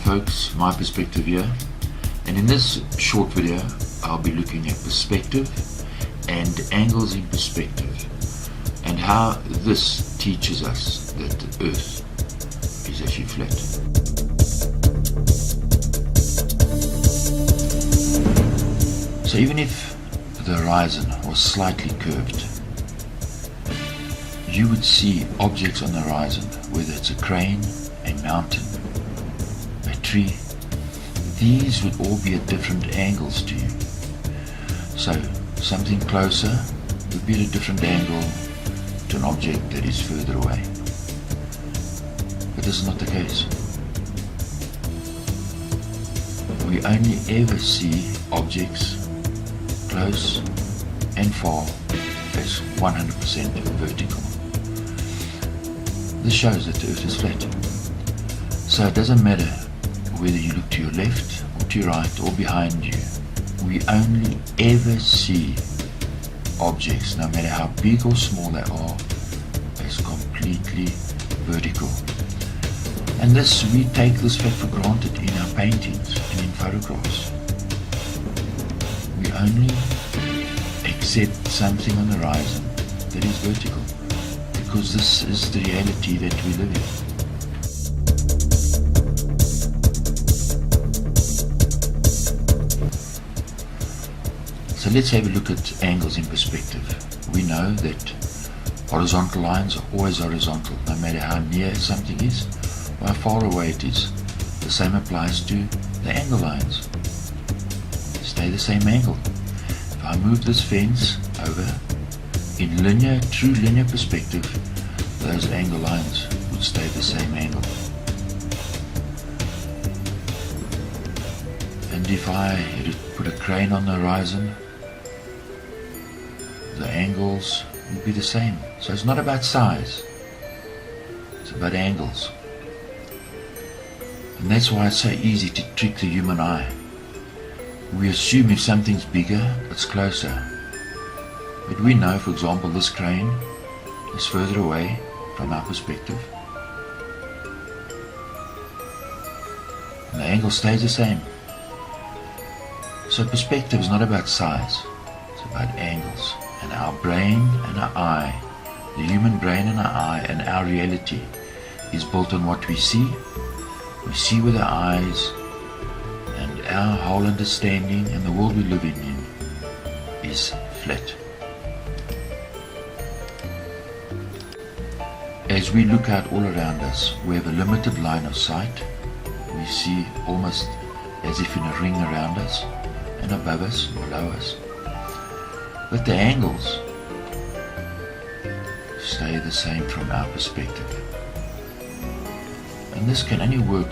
folks, my perspective here, and in this short video I'll be looking at perspective and angles in perspective and how this teaches us that the earth is actually flat. So even if the horizon was slightly curved, you would see objects on the horizon, whether it's a crane, a mountain, a tree. These would all be at different angles to you. So something closer would be at a different angle to an object that is further away. But this is not the case. We only ever see objects close and far as 100% vertical. This shows that the earth is flat. So it doesn't matter whether you look to your left or to your right or behind you. We only ever see objects, no matter how big or small they are, as completely vertical. And this, we take this fact for granted in our paintings and in photographs. We only accept something on the horizon that is vertical, because this is the reality that we live in. So let's have a look at angles in perspective. We know that horizontal lines are always horizontal, no matter how near something is or how far away it is. The same applies to the angle lines. They stay the same angle. If I move this fence over, in true linear perspective, those angle lines would stay the same angle. And if I had to put a crane on the horizon, the angles would be the same. So it's not about size, it's about angles. And that's why it's so easy to trick the human eye. We assume if something's bigger, it's closer. But we know, for example, this crane is further away from our perspective. And the angle stays the same. So perspective is not about size, it's about angles. And our brain and our eye, the human brain and our eye and our reality is built on what we see. We see with our eyes, and our whole understanding and the world we live in is flat. As we look out all around us, we have a limited line of sight. We see almost as if in a ring around us, and above us, below us. But the angles stay the same from our perspective. And this can only work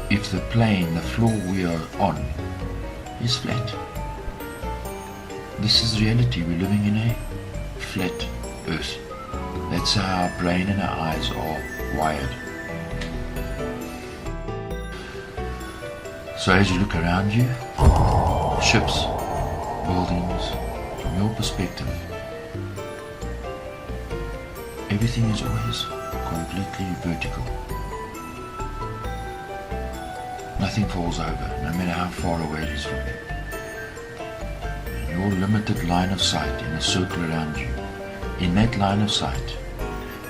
if the plane, the floor we are on, is flat. This is reality. We're living in a flat earth. That's how our brain and our eyes are wired. So as you look around you, ships, buildings, from your perspective, everything is always completely vertical. Nothing falls over, no matter how far away it is from you. Your limited line of sight in a circle around you, in that line of sight,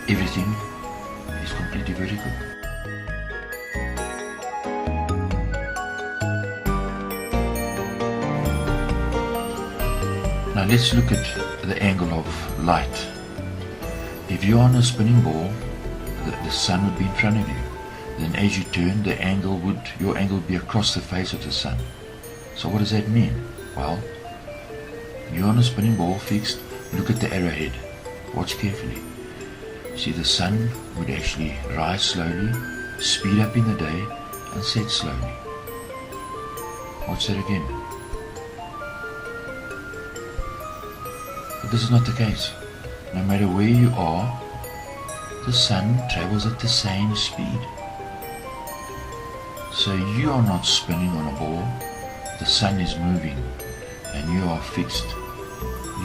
everything is completely vertical. Now let's look at the angle of light. If you're on a spinning ball, the sun would be in front of you. Then as you turn, your angle would be across the face of the sun. So what does that mean? Well, you're on a spinning ball fixed, look at the arrowhead. Watch carefully. See, the sun would actually rise slowly, speed up in the day, and set slowly. Watch that again. But this is not the case. No matter where you are, the sun travels at the same speed. So you are not spinning on a ball, the sun is moving, and you are fixed.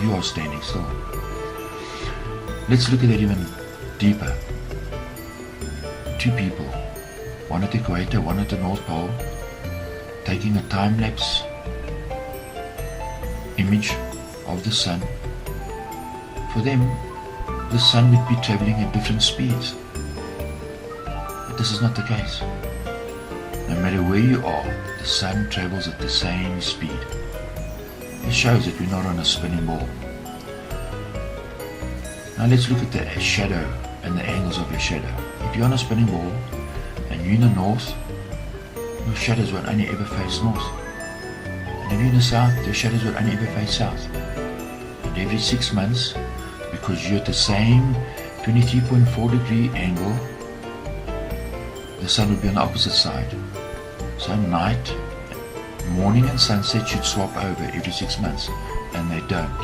You are standing still. Let's look at that even deeper. Two people one at the equator, one at the North Pole, taking a time-lapse image of the sun. For them, the sun would be traveling at different speeds. But this is not the case. No matter where you are, the sun travels at the same speed. It shows that we're not on a spinning ball. Now let's look at the shadow and the angles of your shadow. If you're on a spinning ball and you're in the north, your shadows will only ever face north. And if you're in the south, your shadows will only ever face south. And every 6 months, because you're at the same 23.4 degree angle, the sun would be on the opposite side. So night, morning and sunset should swap over every 6 months, and they don't,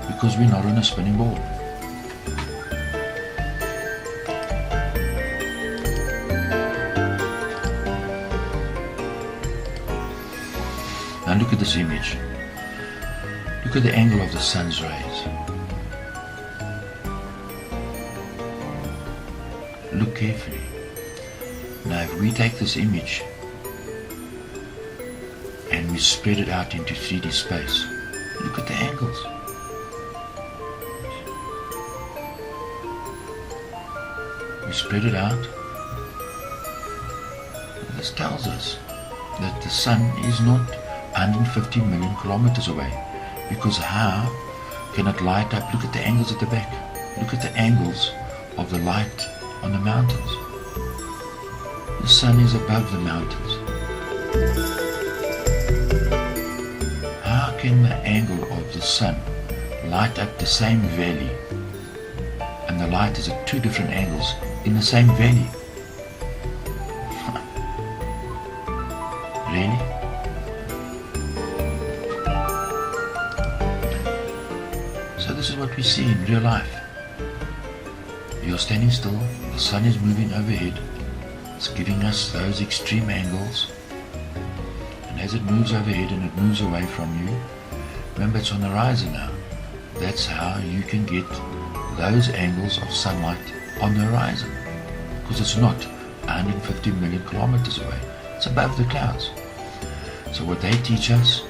because we're not on a spinning ball. Now look at this image. Look at the angle of the sun's rays. Look carefully. Now if we take this image and we spread it out into 3D space, look at the angles. We spread it out. This tells us that the sun is not 150 million kilometers away, because how can it light up? Look at the angles at the back. Look at the angles of the light on the mountains. The sun is above the mountains. How can the angle of the sun light up the same valley, and the light is at two different angles in the same valley? Really? So this is what we see in real life. You're standing still, the sun is moving overhead, it's giving us those extreme angles, and as it moves overhead and it moves away from you, remember it's on the horizon now. That's how you can get those angles of sunlight on the horizon, because it's not 150 million kilometers away, it's above the clouds. So what they teach us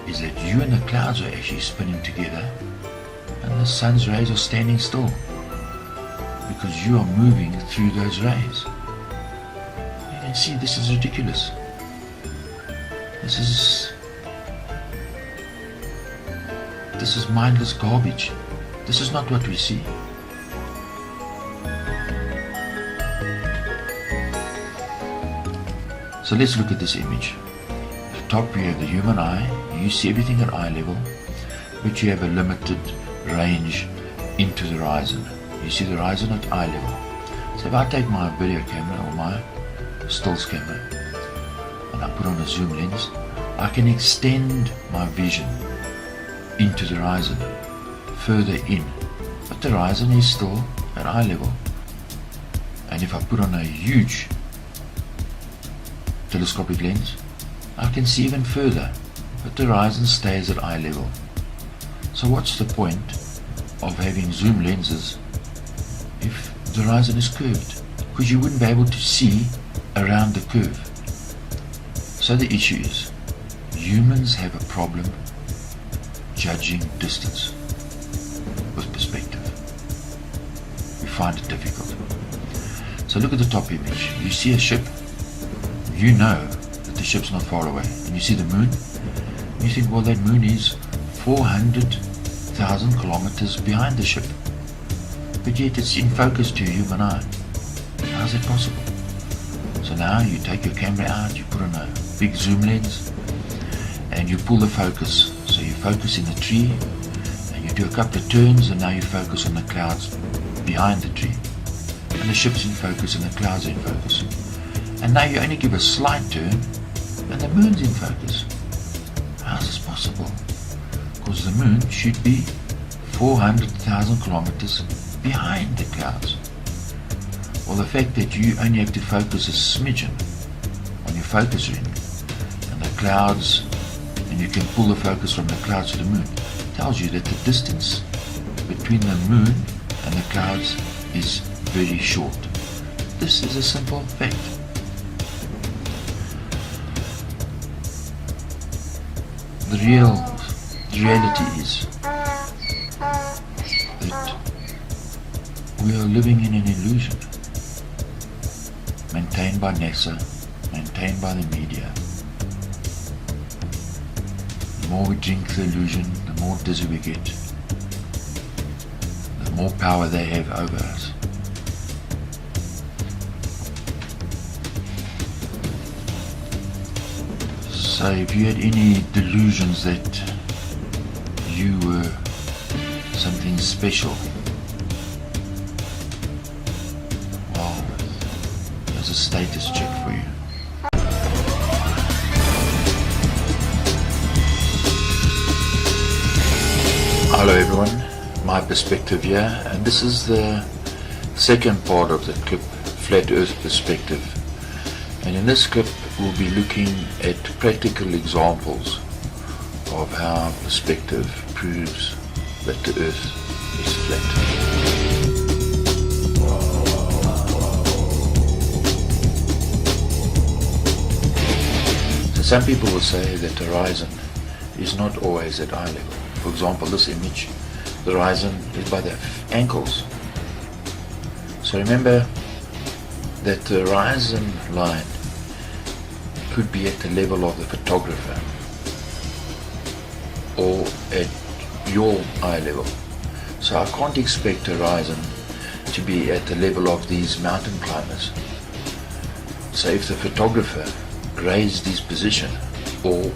is that you and the clouds are actually spinning together, and the sun's rays are standing still, because you are moving through those rays. You can see this is ridiculous. This is mindless garbage. This is not what we see. So let's look at this image. At the top you have the human eye. You see everything at eye level, but you have a limited range into the horizon. You see the horizon at eye level. So if I take my video camera or my stills camera and I put on a zoom lens, I can extend my vision into the horizon, further in, but the horizon is still at eye level. And if I put on a huge telescopic lens, I can see even further, but the horizon stays at eye level. So what's the point of having zoom lenses if the horizon is curved? Because you wouldn't be able to see around the curve. So the issue is, humans have a problem judging distance with perspective. We find it difficult. So look at the top image. You see a ship, you know that the ship's not far away, and you see the moon, and you think, well, that moon is 400,000 kilometers behind the ship, but yet it's in focus to your human eye. How is it possible? So now you take your camera out, you put on a big zoom lens, and you pull the focus. So you focus in the tree, and you do a couple of turns, and now you focus on the clouds behind the tree, and the ship's in focus and the clouds are in focus. And now you only give a slight turn, and the moon's in focus. How is this possible? Because the moon should be 400,000 kilometers behind the clouds. Well, the fact that you only have to focus a smidgen on your focus ring, and the clouds, and you can pull the focus from the clouds to the moon, tells you that the distance between the moon and the clouds is very short. This is a simple fact. The reality is that we are living in an illusion maintained by NASA, maintained by the media. The more we drink the illusion, the more dizzy we get, the more power they have over us. So if you had any delusions that you were something special, well, there's a status check for you. Hello everyone, my perspective here, and this is the second part of the clip, Flat Earth Perspective. And in this clip we'll be looking at practical examples of how perspective proves that the Earth is flat. So some people will say that the horizon is not always at eye level. For example, this image, the horizon is by the ankles. So remember that the horizon line could be at the level of the photographer or at your eye level. So I can't expect the horizon to be at the level of these mountain climbers. So if the photographer raised his position or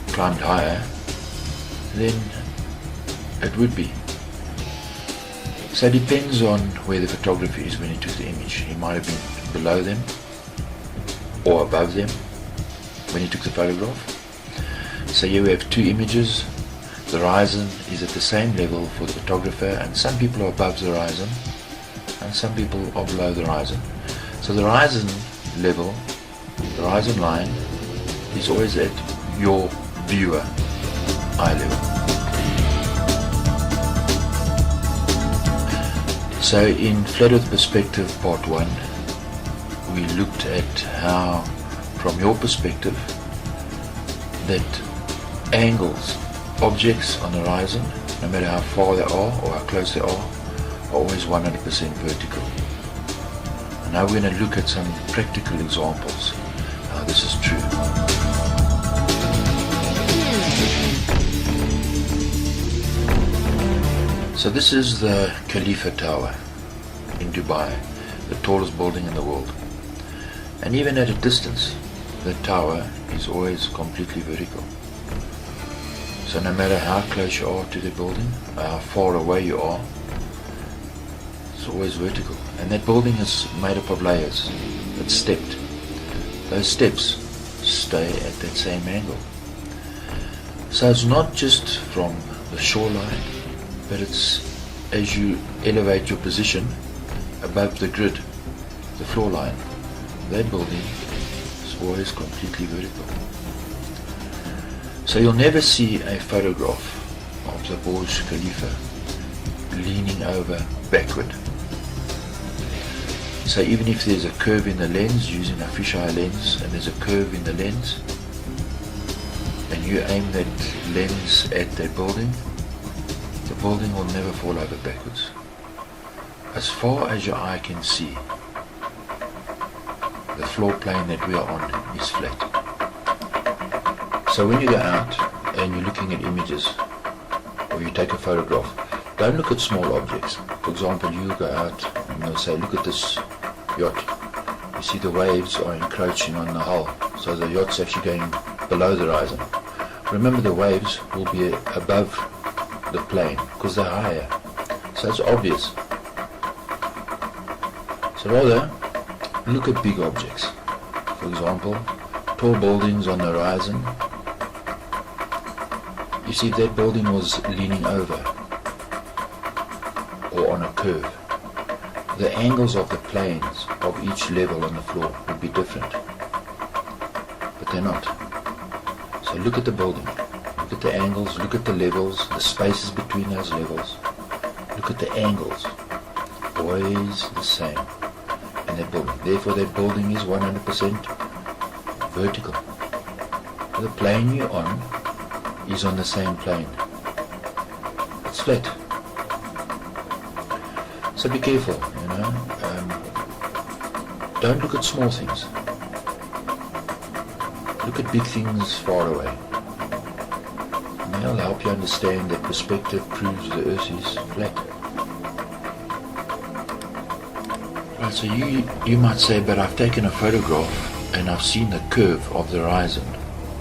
climbed higher, then it would be. So it depends on where the photographer is when he took the image. He might have been below them or above them when he took the photograph. So here we have two images. The horizon is at the same level for the photographer, and some people are above the horizon and some people are below the horizon. So the horizon level, the horizon line, is always at your viewer eye level. So in Flat Earth Perspective Part 1, we looked at how, from your perspective, that angles, objects on the horizon, no matter how far they are or how close they are always 100% vertical. And now we're going to look at some practical examples how this is true. So this is the Khalifa Tower in Dubai, the tallest building in the world. And even at a distance, the tower is always completely vertical. So no matter how close you are to the building, how far away you are, it's always vertical. And that building is made up of layers. It's stepped. Those steps stay at that same angle. So it's not just from the shoreline, but it's as you elevate your position above the grid, the floor line, that building is always completely vertical. So you'll never see a photograph of the Burj Khalifa leaning over backward. So even if there's a curve in the lens, using a fisheye lens, and there's a curve in the lens, and you aim that lens at that building, the building will never fall over backwards. As far as your eye can see, the floor plane that we are on is flat. So when you go out and you're looking at images, or you take a photograph, don't look at small objects. For example, you go out and you'll say, look at this yacht. You see the waves are encroaching on the hull, so the yacht's actually going below the horizon. Remember, the waves will be above the plane because they're higher, so it's obvious. So rather look at big objects. For example, tall buildings on the horizon. You see, if that building was leaning over or on a curve, the angles of the planes of each level on the floor would be different, but they're not. So look at the building. Look at the angles, look at the levels, the spaces between those levels. Look at the angles. Always the same in that building. Therefore that building is 100% vertical. The plane you're on is is on the same plane. It's flat. So be careful, you know. Don't look at small things. Look at big things far away. And that'll help you understand that perspective proves the earth is flat. Right, so you might say, but I've taken a photograph and I've seen the curve of the horizon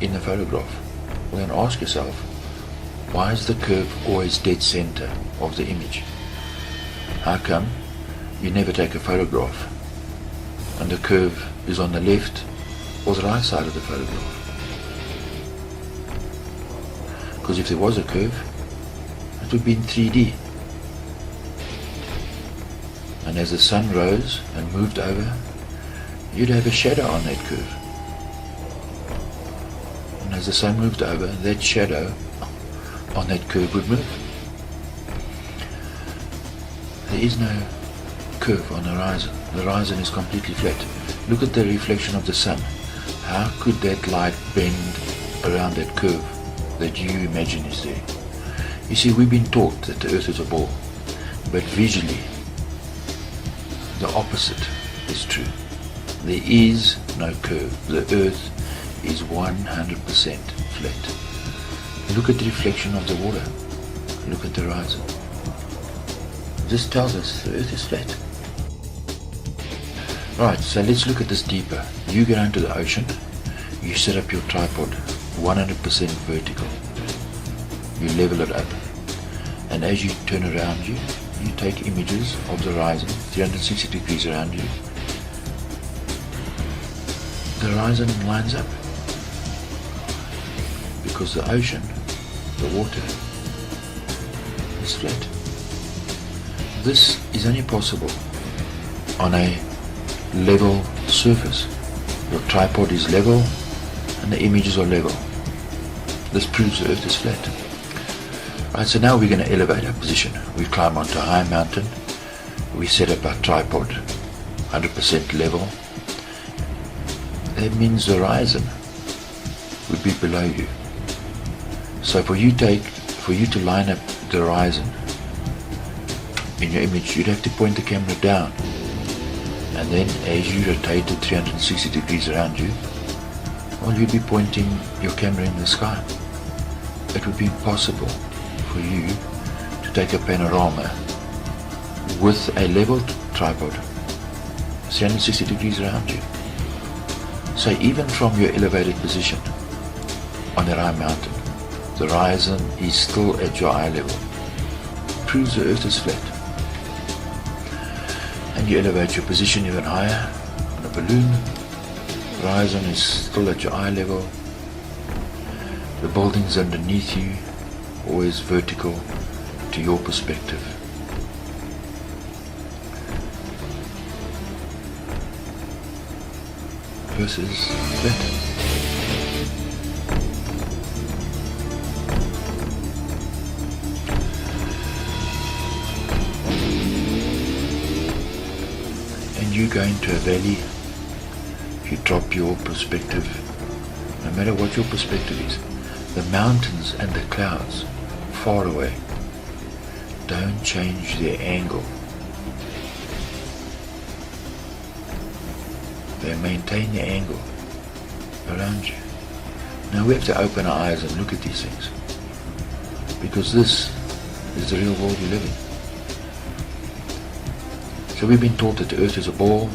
in the photograph. Well, then ask yourself, why is the curve always dead center of the image? How come you never take a photograph and the curve is on the left or the right side of the photograph? Because if there was a curve, it would be in 3D. And as the sun rose and moved over, you'd have a shadow on that curve. And as the sun moved over, that shadow on that curve would move. There is no curve on the horizon. The horizon is completely flat. Look at the reflection of the sun. How could that light bend around that curve that you imagine is there? You see, we've been taught that the earth is a ball, but visually the opposite is true. There is no curve. The earth is 100% flat. Look at the reflection of the water. Look at the horizon. This tells us the earth is flat. Right, so let's look at this deeper. You go down to the ocean, you set up your tripod 100% vertical. You level it up. And as you turn around you take images of the horizon 360 degrees around you. The horizon lines up. Because the ocean, the water, is flat. This is only possible on a level surface. Your tripod is level and the images are level. This proves the earth is flat. Right, so now we're going to elevate our position. We climb onto a high mountain. We set up our tripod 100% level. That means the horizon would be below you. So for you to line up the horizon in your image, you'd have to point the camera down, and then as you rotate it 360 degrees around you, well, you'd be pointing your camera in the sky. It would be impossible for you to take a panorama with a leveled tripod 360 degrees around you. So even from your elevated position on that high mountain, the horizon is still at your eye level. Proves the earth is flat. And you elevate your position even higher on a balloon. The horizon is still at your eye level. The buildings underneath you always vertical to your perspective. Earth is flat. You go into a valley, you drop your perspective, no matter what your perspective is. The mountains and the clouds far away don't change their angle. They maintain their angle around you. Now we have to open our eyes and look at these things, because this is the real world we live in. So we've been taught that the earth is a ball,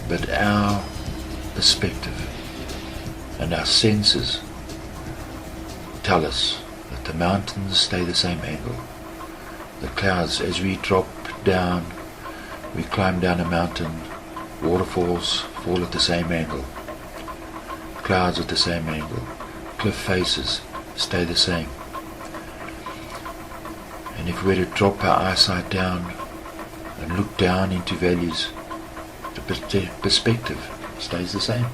but our perspective and our senses tell us that the mountains stay the same angle. The clouds, as we drop down, we climb down a mountain, waterfalls fall at the same angle. Clouds at the same angle. Cliff faces stay the same. And if we were to drop our eyesight down and look down into valleys, the perspective stays the same.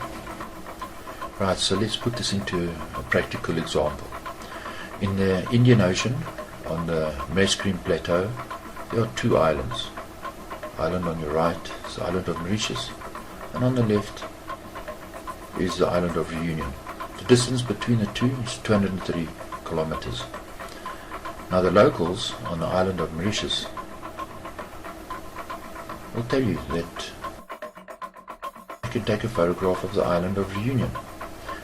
Right, so let's put this into a practical example. In the Indian Ocean, on the Mescreen Plateau, there are two islands. Island on your right is the island of Mauritius, and on the left is the island of Reunion. The distance between the two is 230 kilometers. Now the locals on the island of Mauritius will tell you that you can take a photograph of the island of Reunion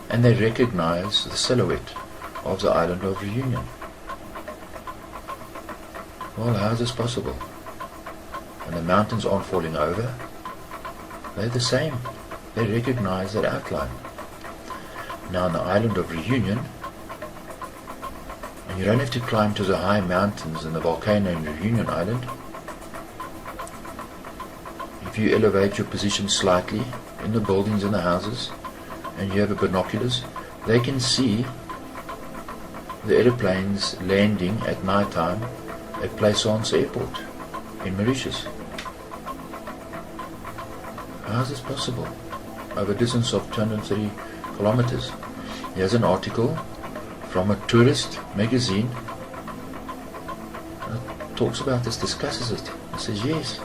and they recognize the silhouette of the island of Reunion. Well, how is this possible? And the mountains aren't falling over. They're the same. They recognize that outline. Now on the island of Reunion, and you don't have to climb to the high mountains and the volcano in Reunion Island. If you elevate your position slightly in the buildings and the houses, and you have a binoculars, they can see the aeroplanes landing at night time at Plaisance Airport in Mauritius. How is this possible? Over a distance of 230 kilometers. Here's an article from a tourist magazine that talks about this, discusses it. It says yes.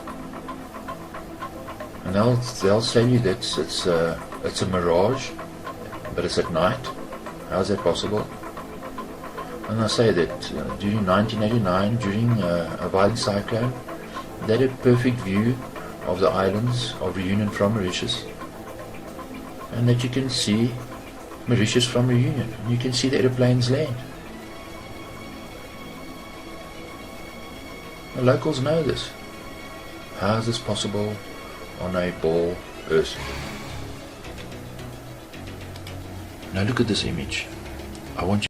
And they'll tell you that it's a mirage, but it's at night. How is that possible? And I say that during 1989, during a violent cyclone, they had a perfect view of the islands of Reunion from Mauritius, and that you can see Mauritius from Reunion, and you can see the aeroplanes land. The locals know this. How is this possible on a ball Earth? Now look at this image. I want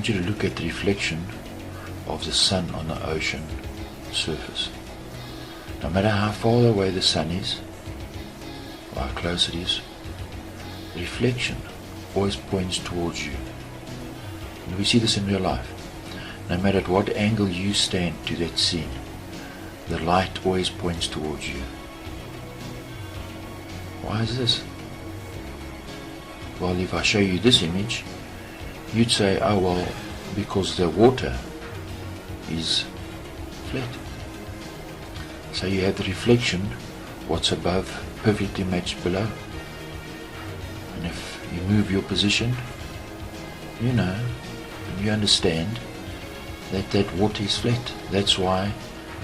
you to look at the reflection of the sun on the ocean surface. No matter how far away the sun is, or how close it is, the reflection always points towards you. And we see this in real life. No matter at what angle you stand to that scene, the light always points towards you. Why is this? Well, if I show you this image, you'd say, oh well, because the water is flat. So you have the reflection, what's above perfectly matched below. And if you move your position, you know, and you understand that that water is flat. That's why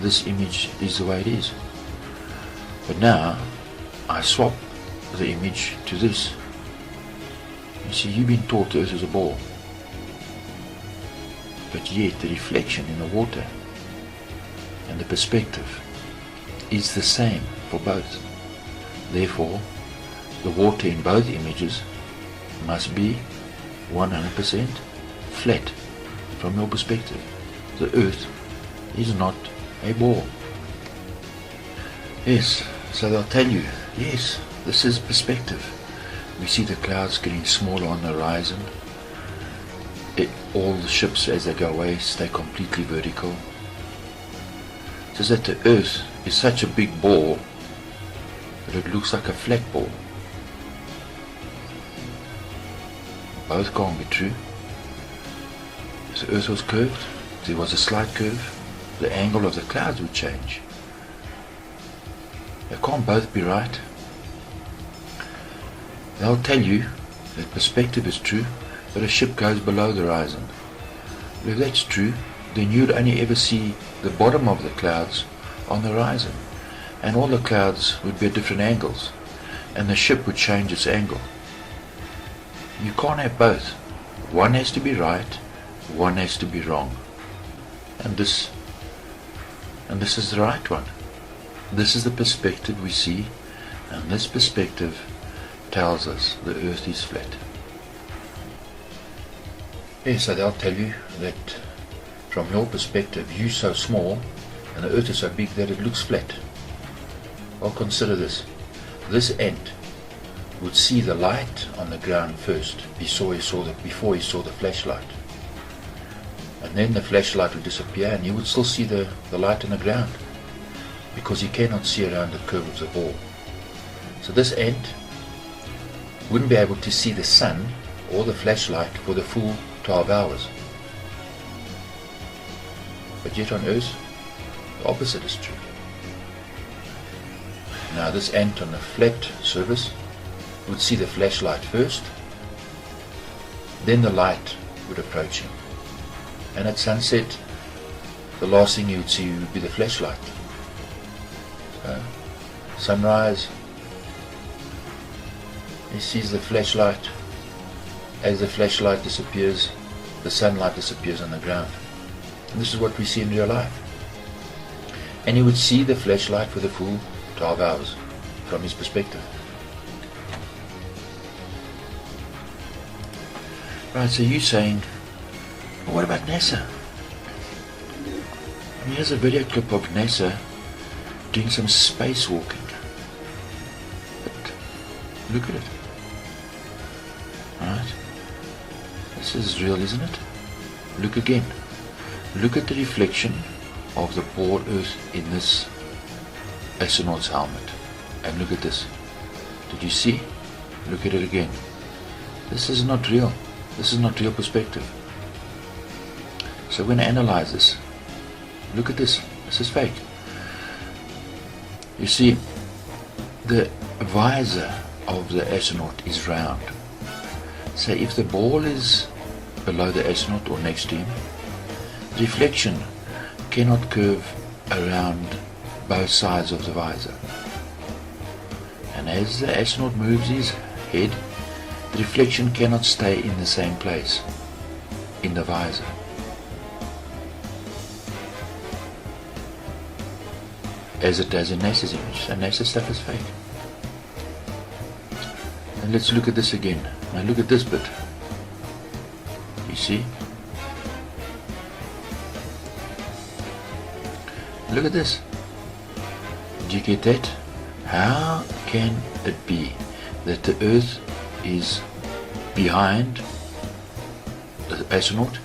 this image is the way it is. But now I swap the image to this. You see, you've been taught the Earth is a ball, but yet the reflection in the water and the perspective is the same for both. Therefore, the water in both images must be 100% flat from your perspective. The Earth is not a ball. Yes, so they'll tell you, yes, this is perspective. We see the clouds getting smaller on the horizon. All the ships as they go away stay completely vertical. It says that the Earth is such a big ball that it looks like a flat ball. Both can't be true. If the Earth was curved, if there was a slight curve, the angle of the clouds would change. They can't both be right. They'll tell you that perspective is true, but a ship goes below the horizon. If that's true, then you'd only ever see the bottom of the clouds on the horizon, and all the clouds would be at different angles, and the ship would change its angle. You can't have both. One has to be right, one has to be wrong. And this is the right one. This is the perspective we see, and this perspective tells us the Earth is flat. Yes, so they'll tell you that from your perspective you're so small and the Earth is so big that it looks flat. Well, consider this. This ant would see the light on the ground first before he saw the flashlight. And then the flashlight would disappear and he would still see the light on the ground, because he cannot see around the curve of the ball. So this ant wouldn't be able to see the sun or the flashlight for the full 12 hours. But yet on Earth, the opposite is true. Now this ant on a flat surface would see the flashlight first, then the light would approach him. And at sunset, the last thing he would see would be the flashlight. Sunrise, he sees the flashlight. As the flashlight disappears, the sunlight disappears on the ground. And this is what we see in real life. And he would see the flashlight for the full 12 hours from his perspective. Right, so you're saying, well, what about NASA? And here's a video clip of NASA doing some spacewalking. But look at it. Right? This is real, isn't it? Look again. Look at the reflection of the poor Earth in this astronaut's helmet. And look at this. Did you see? Look at it again. This is not real. This is not real perspective. So when I analyze this, look at this. This is fake. You see, the visor of the astronaut is round. So if the ball is below the astronaut or next to him, the reflection cannot curve around both sides of the visor. And as the astronaut moves his head, the reflection cannot stay in the same place in the visor. As it does in NASA's image. And NASA stuff is fake. And let's look at this again. Now look at this bit. You see? Look at this. Did you get that? How can it be that the Earth is behind the astronaut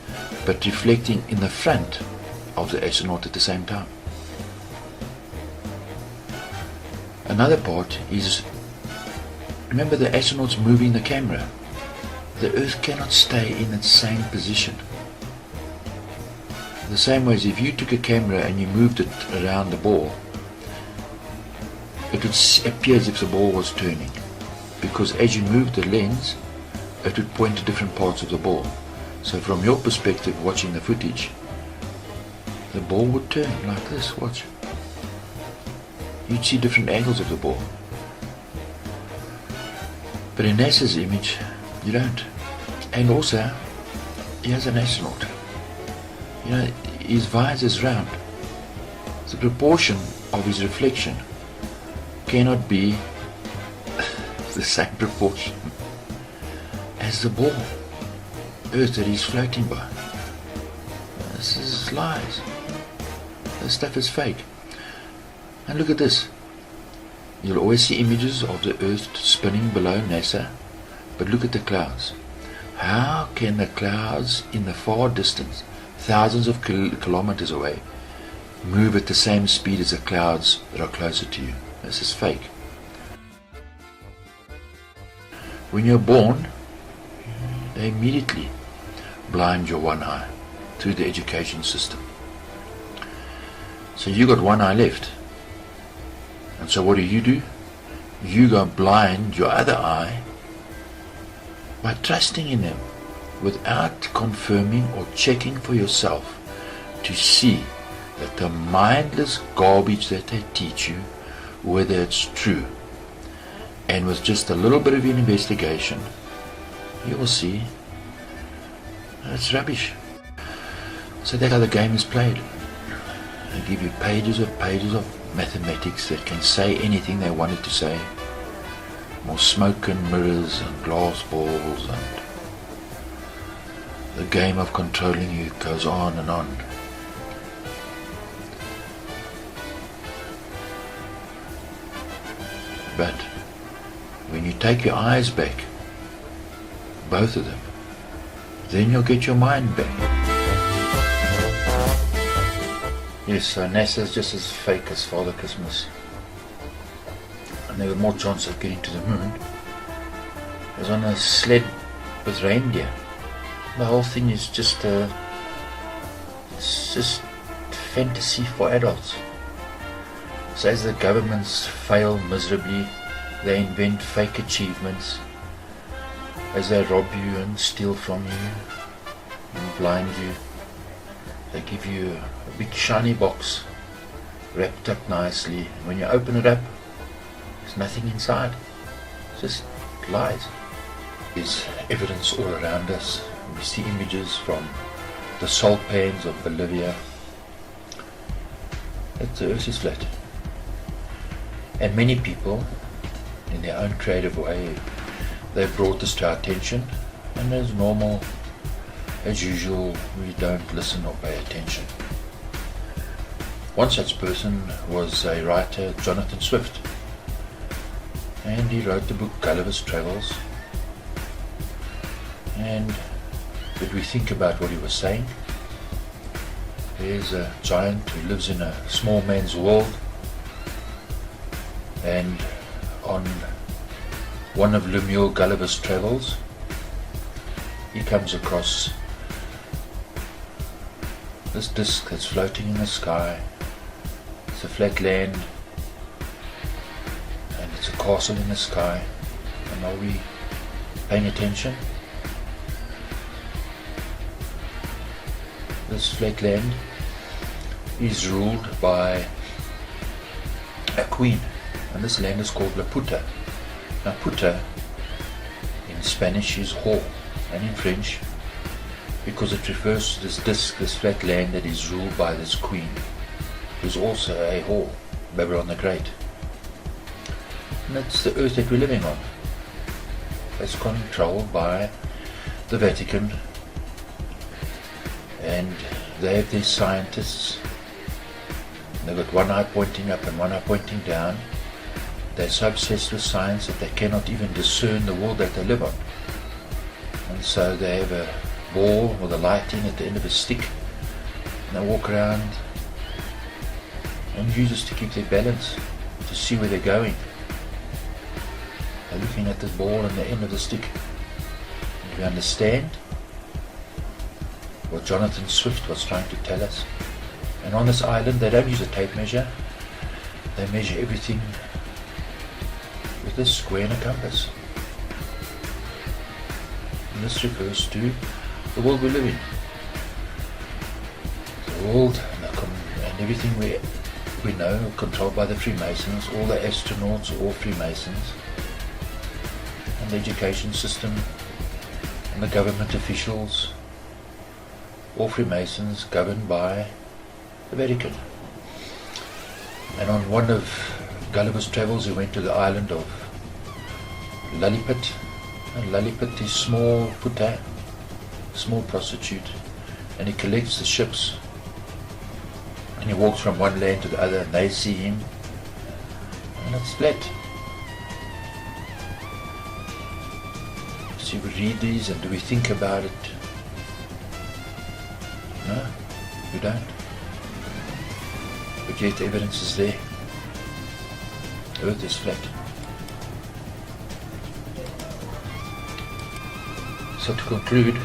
but reflecting in the front of the astronaut at the same time? Another part is, remember the astronaut's moving the camera. The Earth cannot stay in its same position. The same way as if you took a camera and you moved it around the ball, it would appear as if the ball was turning, because as you moved the lens, it would point to different parts of the ball. So from your perspective, watching the footage, the ball would turn like this. Watch. You'd see different angles of the ball. But in NASA's image, you don't. And also, he has an astronaut. You know, his visor is round. The proportion of his reflection cannot be the same proportion as the ball, Earth that he's floating by. This is lies. This stuff is fake. And look at this. You'll always see images of the Earth spinning below NASA, but look at the clouds. How can the clouds in the far distance, thousands of kilometers away, move at the same speed as the clouds that are closer to you? This is fake. When you're born, they immediately blind your one eye through the education system. So you got one eye left. And so what do? You go blind your other eye by trusting in them without confirming or checking for yourself to see that the mindless garbage that they teach you, whether it's true. And with just a little bit of an investigation, you will see it's rubbish. So that's how the game is played. They give you pages of mathematics that can say anything they wanted to say. More smoke and mirrors and glass balls, and the game of controlling you goes on and on. But when you take your eyes back, both of them, then you'll get your mind back. Yes, so NASA's just as fake as Father Christmas. And they got more chance of getting to the moon. It was on a sled with reindeer. The whole thing is just it's just fantasy for adults. So as the governments fail miserably, they invent fake achievements. As they rob you and steal from you, and blind you. They give you a big shiny box wrapped up nicely. When you open it up, there's nothing inside. It's just lies. There's evidence all around us. We see images from the salt pans of Bolivia. The earth is flat. And many people, in their own creative way, they've brought this to our attention, and as normal, as usual, we don't listen or pay attention. One such person was a writer, Jonathan Swift, and he wrote the book Gulliver's Travels. And did we think about what he was saying? There's a giant who lives in a small man's world, and on one of Lemuel Gulliver's Travels, he comes across this disc that's floating in the sky. It's a flat land, and it's a castle in the sky. And are we paying attention? This flat land is ruled by a queen, and this land is called La Puta. Now Puta in Spanish is whore, and in French, because it refers to this disc, this flat land that is ruled by this queen, who's also a whore, Babylon the Great. And that's the earth that we're living on. It's controlled by the Vatican, and they have their scientists. They've got one eye pointing up and one eye pointing down. They're so obsessed with science that they cannot even discern the world that they live on. And so they have a ball with a lighting at the end of a stick, and they walk around and use this to keep their balance, to see where they're going. They're looking at the ball and the end of the stick. Do you understand what Jonathan Swift was trying to tell us? And on this island they don't use a tape measure. They measure everything with a square and a compass. And this refers to the world we live in. The world and everything we know controlled by the Freemasons. All the astronauts are all Freemasons. And the education system and the government officials, all Freemasons, governed by the Vatican. And on one of Gulliver's Travels, he went to the island of Lilliput. And Lilliput is small puta, small prostitute, and he collects the ships, and he walks from one land to the other, and they see him, and it's flat. So we read these, and do we think about it? No, we don't. But yet the evidence is there. The earth is flat. So to conclude,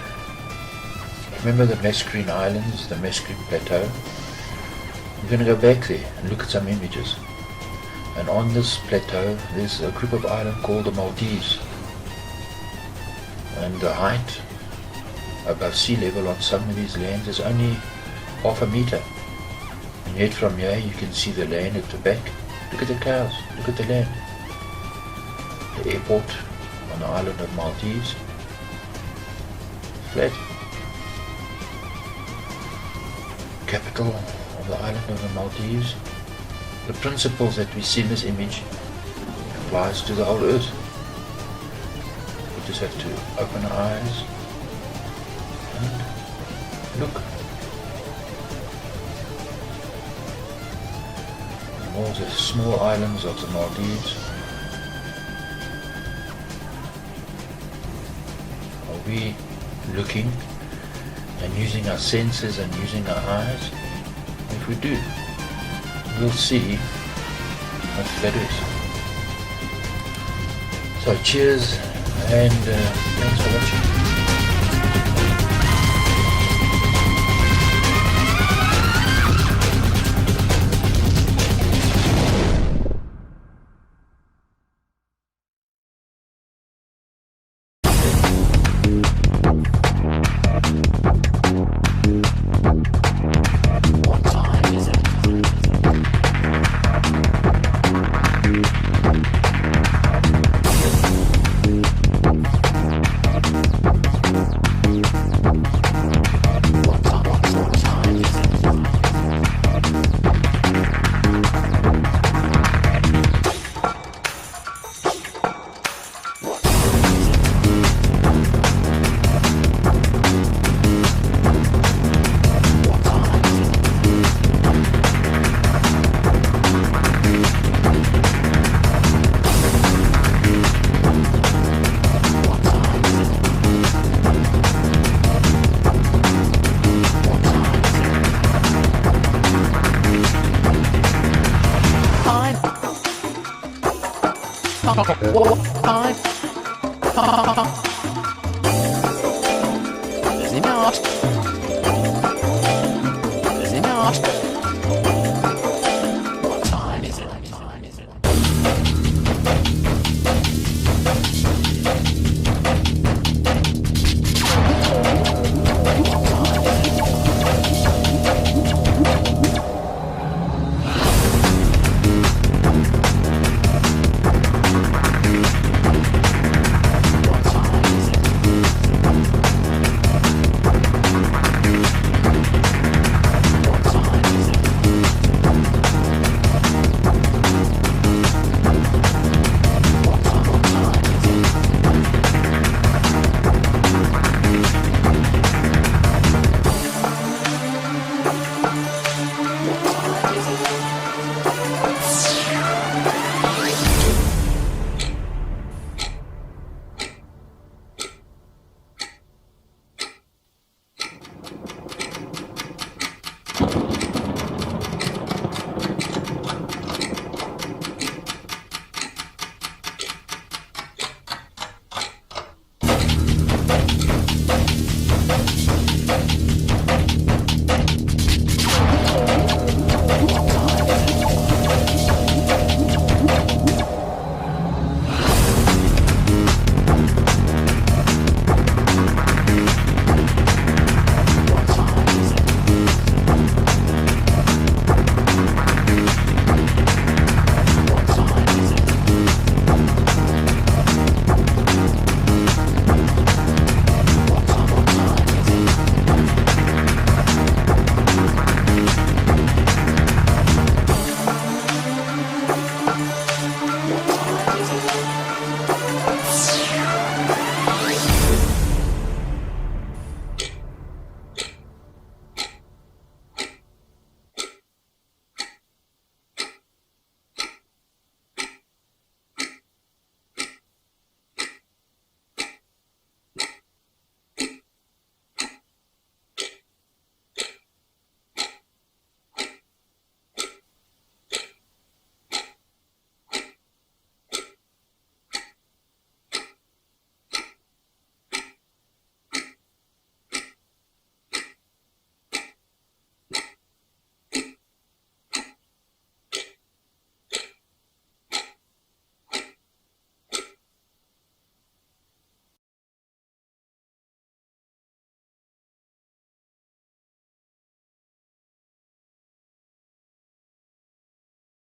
remember the Mascarene Islands, the Mascarene Plateau? We're going to go back there and look at some images. And on this plateau there's a group of islands called the Maldives. And the height above sea level on some of these lands is only half a meter. And yet from here you can see the land at the back. Look at the cows, look at the land. The airport on the island of Maldives. Flat. Capital of the island of the Maldives. The principles that we see in this image applies to the whole earth. We just have to open our eyes and look. And all the small islands of the Maldives. Are we looking and using our senses and using our eyes? If we do, we'll see what that is. So cheers, and thanks for watching. Is he not?